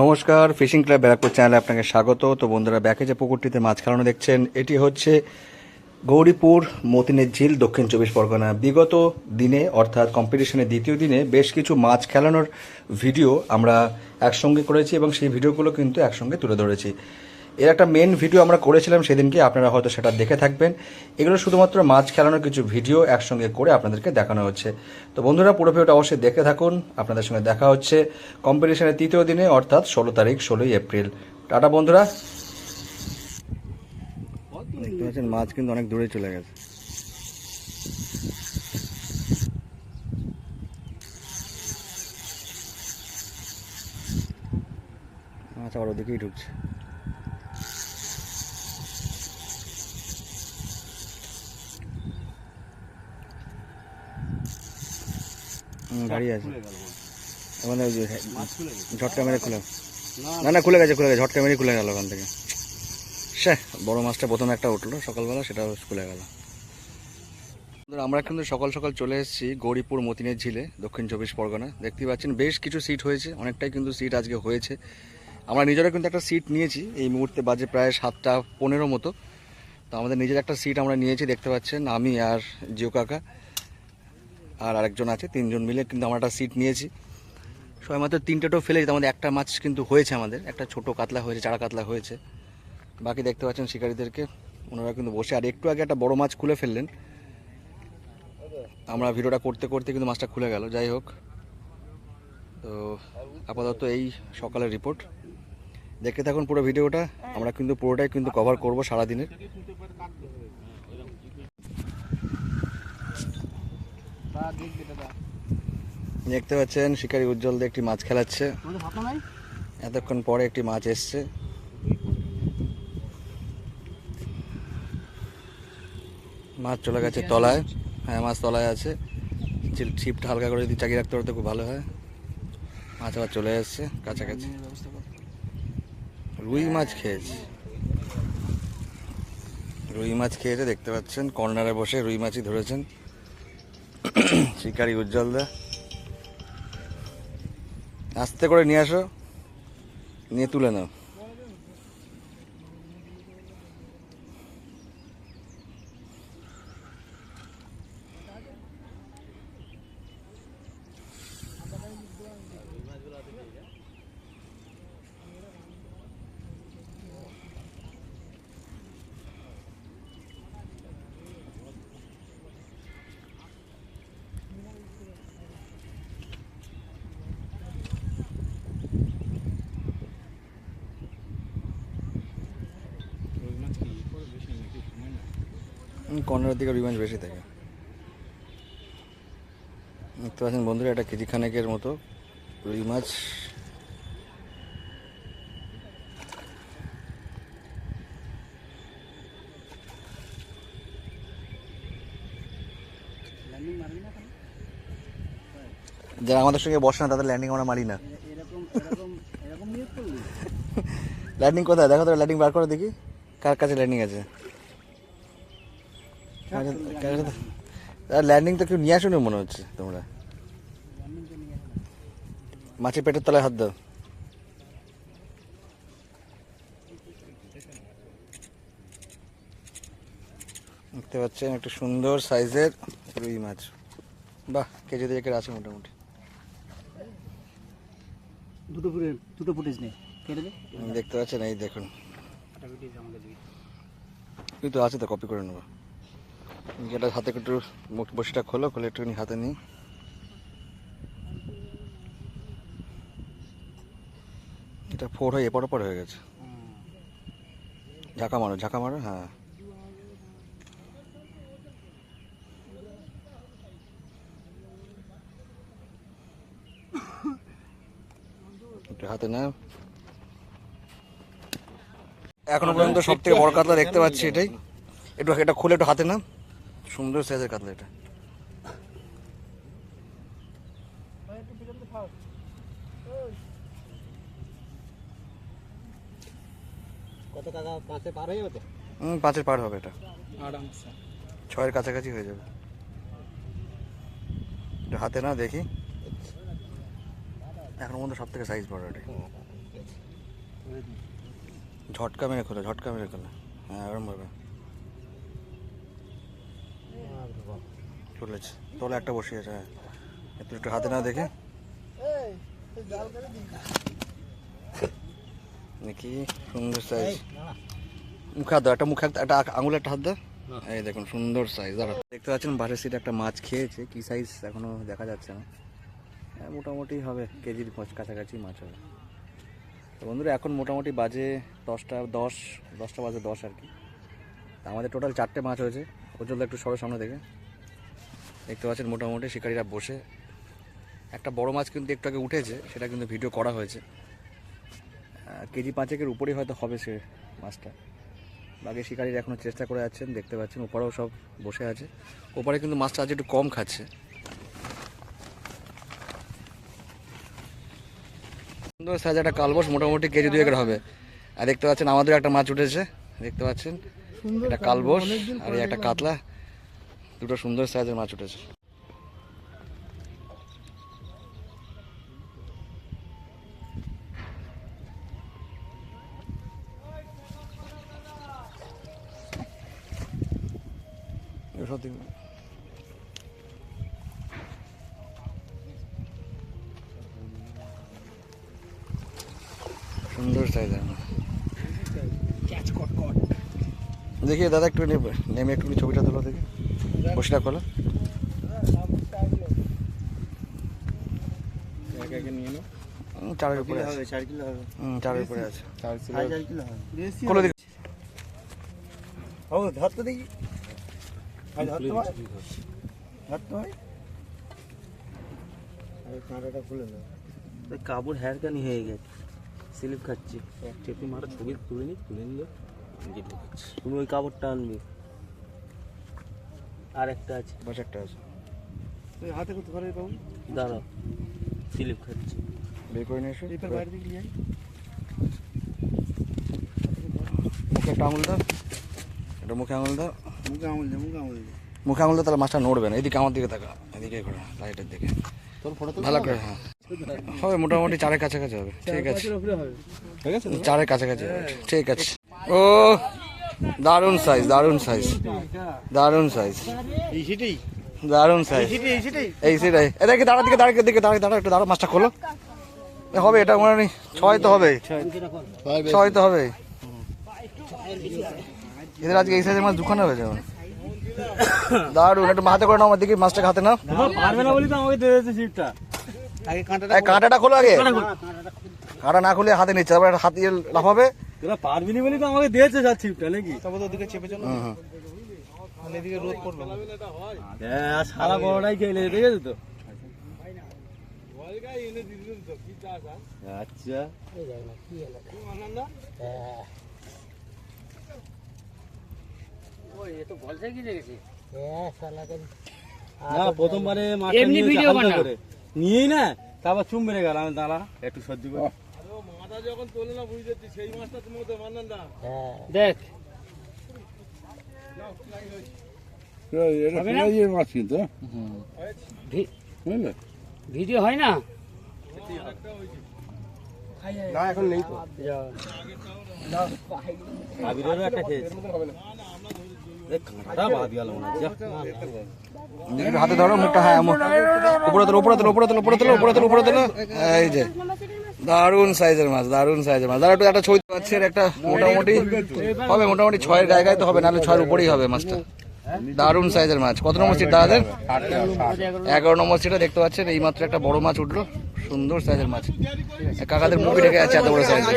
নমস্কার, fishing club Barrackpore চ্যানেলে আপনাকে স্বাগত। তো বন্ধুরা, ব্যাকে যে পুকুরটিতে মাছ খেলানো দেখছেন, এটি হচ্ছে গৌরীপুর মতিনের ঝিল, দক্ষিণ 24 পরগনা। বিগত দিনে অর্থাৎ কম্পিটিশনের দ্বিতীয় দিনে বেশ কিছু মাছ খেলানোর ভিডিও আমরা একসঙ্গে করেছি এবং সেই ভিডিওগুলো কিন্তু একসঙ্গে তুলে ধরেছি। এর একটা মেন ভিডিও আমরা করেছিলাম সেদিনকে, আপনারা হয়তো সেটা দেখে থাকবেন। এগুলো শুধুমাত্র মাছ খেলানোর কিছু ভিডিও একসঙ্গে করে আপনাদেরকে দেখানো হচ্ছে। তো বন্ধুরা, পুরো ভিডিওটা অবশ্যই দেখে থাকুন। আপনাদের সঙ্গে দেখা হচ্ছে কম্পিটিশনের তৃতীয় দিনে অর্থাৎ 16 এপ্রিল। টাটা বন্ধুরা। দেখতে পাচ্ছেন মাছ কিন্তু অনেক দূরে চলে গেছে। মাছ আবার ওদিকেই ঢুকছে। দাঁড়িয়ে আছে ওখানে, ঝটকা মেরে খুলে, না খুলে গেছে ঝটকা মেরে খুলে গেল ওখান থেকে। সে বড় মাছটা প্রথমে একটা উঠলো সকালবেলা, সেটাও খুলে গেল। আমরা কিন্তু সকাল সকাল চলে এসেছি গৌরীপুর মতিনের ঝিলে, দক্ষিণ 24 পরগনা। দেখতে পাচ্ছেন বেশ কিছু সিট হয়েছে, অনেকটাই কিন্তু সিট আজকে হয়েছে। আমরা নিজেরা কিন্তু একটা সিট নিয়েছি। এই মুহূর্তে বাজে প্রায় 7:15 মতো। তো আমাদের নিজের একটা সিট আমরা নিয়েছি, দেখতে পাচ্ছেন। আমি আর জিও কাকা আর আরেকজন আছে, 3জন মিলে কিন্তু আমরা একটা সিট নিয়েছি। সবাই মাত্র 3টেও ফেলেছি, আমাদের একটা মাছ কিন্তু হয়েছে, আমাদের একটা ছোট কাতলা হয়েছে, চারা কাতলা হয়েছে। বাকি দেখতে পাচ্ছেন শিকারীদেরকে, ওনারা কিন্তু বসে। আর একটু আগে একটা বড় মাছ খুলে ফেললেন। আমরা ভিডিওটা করতে করতে কিন্তু মাছটা খুলে গেল। যাই হোক, তো আপাতত এই সকালের রিপোর্ট দেখতে থাকুন পুরো ভিডিওটা। আমরা কিন্তু পুরোটাই কিন্তু কভার করব সারাদিনের। দেখতে পাচ্ছেন শিকারী উজ্জ্বল দিয়ে একটি মাছ খেলাচ্ছে। এতক্ষণ পরে একটি মাছ এসছে। মাছ চলে গেছে তলায়। হ্যাঁ, মাছ তলায় আছে। ছিপটা হালকা করে যদি চাকিয়ে রাখতে পারতে খুব ভালো হয়। মাছ আবার চলে এসছে কাছাকাছি। রুই মাছ খেয়েছে, দেখতে পাচ্ছেন। কর্নারে বসে রুই মাছই ধরেছেন শিকারী উজ্জ্বল দা। আস্তে করে নিয়ে আসো, নিয়ে তুলে নাও। কর্নারের দিকে রুই মাছ বেশি থাকে। দেখতে পাচ্ছেন বন্ধুরা, এটা কেজি খানেকের মতো রুই মাছ। যারা আমাদের সঙ্গে বসে না তাদের ল্যান্ডিং আমরা মারি না। ল্যান্ডিং কোথায় দেখো তো, ল্যান্ডিং বার করে দেখি কার কাছে ল্যান্ডিং আছে। ল্যান্ডিং তো কেউ নিয়ে আসুনি মনে হচ্ছে। তোমরা মাছের পেটের তলায় হাত দাও। দেখতে পাচ্ছেন একটা সুন্দর সাইজের রুই মাছ। বাহ, কেজি দিকের আছে মোটামুটি। দুটো ফুটেজ নেই, দেখতে পাচ্ছেন, এই দেখুন। কিন্তু আছে তো, কপি করে নেবো। যেটা হাতে একটু মুখ বসিটা খোলো, খুলে একটুখানি হাতে নিই। এটা ফোর হয়ে এপার ওপর হয়ে গেছে। ঝাঁকা মারো, হ্যাঁ। একটু হাতে না। এখনো পর্যন্ত সব থেকে বড় কাতলা দেখতে পাচ্ছি এটাই। এটা খুলে একটু হাতে না। সুন্দর সাইজের কাতলা এটা। কত টাকা? 5-এ পার হয়ে যাবে? 5-এর পার হবে এটা, 6-এর কাছাকাছি হয়ে যাবে। হাতে না দেখি, এখনো পর্যন্ত সব থেকে সাইজ বড় এটাই। ঝটকা মেরে খোলো, ঝটকা মেরে খোলো। হ্যাঁ ওরম ভাবে চলেছে। তলে একটা বসিয়েছে, হ্যাঁ একটু একটু হাতে না দেখে নাকি সুন্দর সাইজ। মুখে হাত দাও, একটা মুখে একটা আঙুলে একটা হাত দাও। এই দেখুন সুন্দর সাইজ। দাঁড়া, দেখতে পাচ্ছেন বাসের সিটে একটা মাছ খেয়েছে, কি সাইজ এখনো দেখা যাচ্ছে না। হ্যাঁ মোটামুটি হবে, কেজির কাছাকাছি মাছ হবে। তো বন্ধুরা এখন মোটামুটি বাজে 10টা বাজে 10 আর কি। তা আমাদের টোটাল 4টে মাছ হয়েছে। ওজনটা একটু সরো সামনে থেকে দেখতে পাচ্ছেন মোটামুটি শিকারীরা বসে। একটা বড় মাছ কিন্তু একটু আগে উঠেছে, সেটা কিন্তু ভিডিও করা হয়েছে। কেজি 5-এর উপরেই হয়তো হবে সে মাছটা। বাকি শিকারীরা এখনও চেষ্টা করে যাচ্ছেন, দেখতে পাচ্ছেন ওপারেও সব বসে আছে। ওপারে কিন্তু মাছটা আজ একটু কম খাচ্ছে। সুন্দর সাইজ একটা কালবোস, মোটামুটি কেজি 2-এর হবে। আর দেখতে পাচ্ছেন আমাদের একটা মাছ উঠেছে, দেখতে পাচ্ছেন এটা কালবোস আর একটা কাতলা, দুটো সুন্দর সাইজের মাছ উঠেছে। সুন্দর সাইজের মাছ। দেখি দাদা একটু নেমে একটু ছবিটা তোলো, দেখি বসিটা খোলো। চারের উপরে আছে, 4 কিলো হবে। চারের উপরে আছে। 4 কিলো হবে। খোলো দেখি। ও ধর তো দেখি। ভাই ধর তো ভাই। ধর তো ভাই। এই কাঁটাটা খুলে নাও। ওই কাপড় হ্যারকানি হয়ে গেছে, স্লিপ খাচ্ছি। চেপি মারা ছবি তুলে নিলে তুমি ওই কাপড়টা আনবি। আর একটা আছে, বাস একটা আছে, তুই হাতে কত করে পাবো? দাঁড়াও, স্লিপ খাচ্ছি। বের করে নিয়ে এসো। এই পার বাইরে দিকে যাই। মুখে একটা আঙুল দাও, এটা মুখে আঙুল দাও। মুখে আঙুল দে, মুখে আঙুল দে। মুখে আঙুল দাও, তাহলে মাছটা নড়বে না। এদিকে আমার দিকে তাকা, এদিকে করে লাইটের দিকে তোর ফটো তো ভালো করে। হ্যাঁ হবে মোটামুটি 4-এর কাছাকাছি হবে। ঠিক আছে, উপরে হবে। ঠিক আছে? 4-এর কাছাকাছি হবে। ঠিক আছে। ও দারুণ সাইজ, দারুণ সাইজ, দারুণ সাইজ, এই সিটেই। দারুণ সাইজ। এই সিটেই। এই সেটাই, এদিকে দাঁড়া, দিকে দাঁড়া, দিকে দাঁড়া, দাঁড়া একটু দাঁড়া, মাছটা খোলো। হবে এটা মনে নেই, 6 তো হবে, 6 তো হবে। এদের আজকে এই সাইজের মাছ দুখানা হয়েছে। দারুণ, একটু হাতে করে নাও, আমার দিকে মাছটাকে হাতে নাও। পারবে না বলি তো আমাকে দিয়ে দিয়েছে সিটটা। আগে কাঁটাটা এই কাঁটাটা খোলো আগে, কাঁটা না খুলে হাতে নিচ্ছে, তারপর হাত দিয়ে লাফাবে। তোরা পারবি না বলি তো আমাকে দিয়েছে যা সিটটা নাকি? তারপর তো ওদিকে চেপে চলো। মানে এদিকে রোদ পড়লো। হ্যাঁ সারা বড়টাই খেলে ঠিক আছে তো। আচ্ছা না প্রথমবারে মাছটা নিয়ে হালকা করে নিয়েই না, তারপর চুম মেরে গেল। আমি দাঁড়া একটু সহ্য করে। মাথা যখন তোলে না বুঝতে সেই মাছটা তুমি তো মানান না। দেখ মাছ কিন্তু ভিডিও হয় না না এখন নেই তো। আবিরেরও একটা খেয়েছে। কাঁটা বাদ গেল মনে হচ্ছে। একটু হাতে ধরো মুখটা। হ্যাঁ উপরে তোলো, উপরে তোলো, উপরে তোলো, উপরে তোলো, উপরে তোলো, উপরে তোলো। এই যে দারুণ সাইজের মাছ, দারুণ সাইজের মাছ। দাঁড়া একটু একটা ছবি পাচ্ছি, একটা মোটামুটি হবে, মোটামুটি 6-এর গায়ে তো হবে, নাহলে 6-এর উপরেই হবে মাছটা। দারুণ সাইজের মাছ। কত নম্বর সিট দাদাদের? 11 নম্বর সিটে দেখতে পাচ্ছেন এই মাত্র একটা বড় মাছ উঠলো, সুন্দর সাইজের মাছ। কাকাদের মুখে ঢেকে আছে এত বড় সাইজের।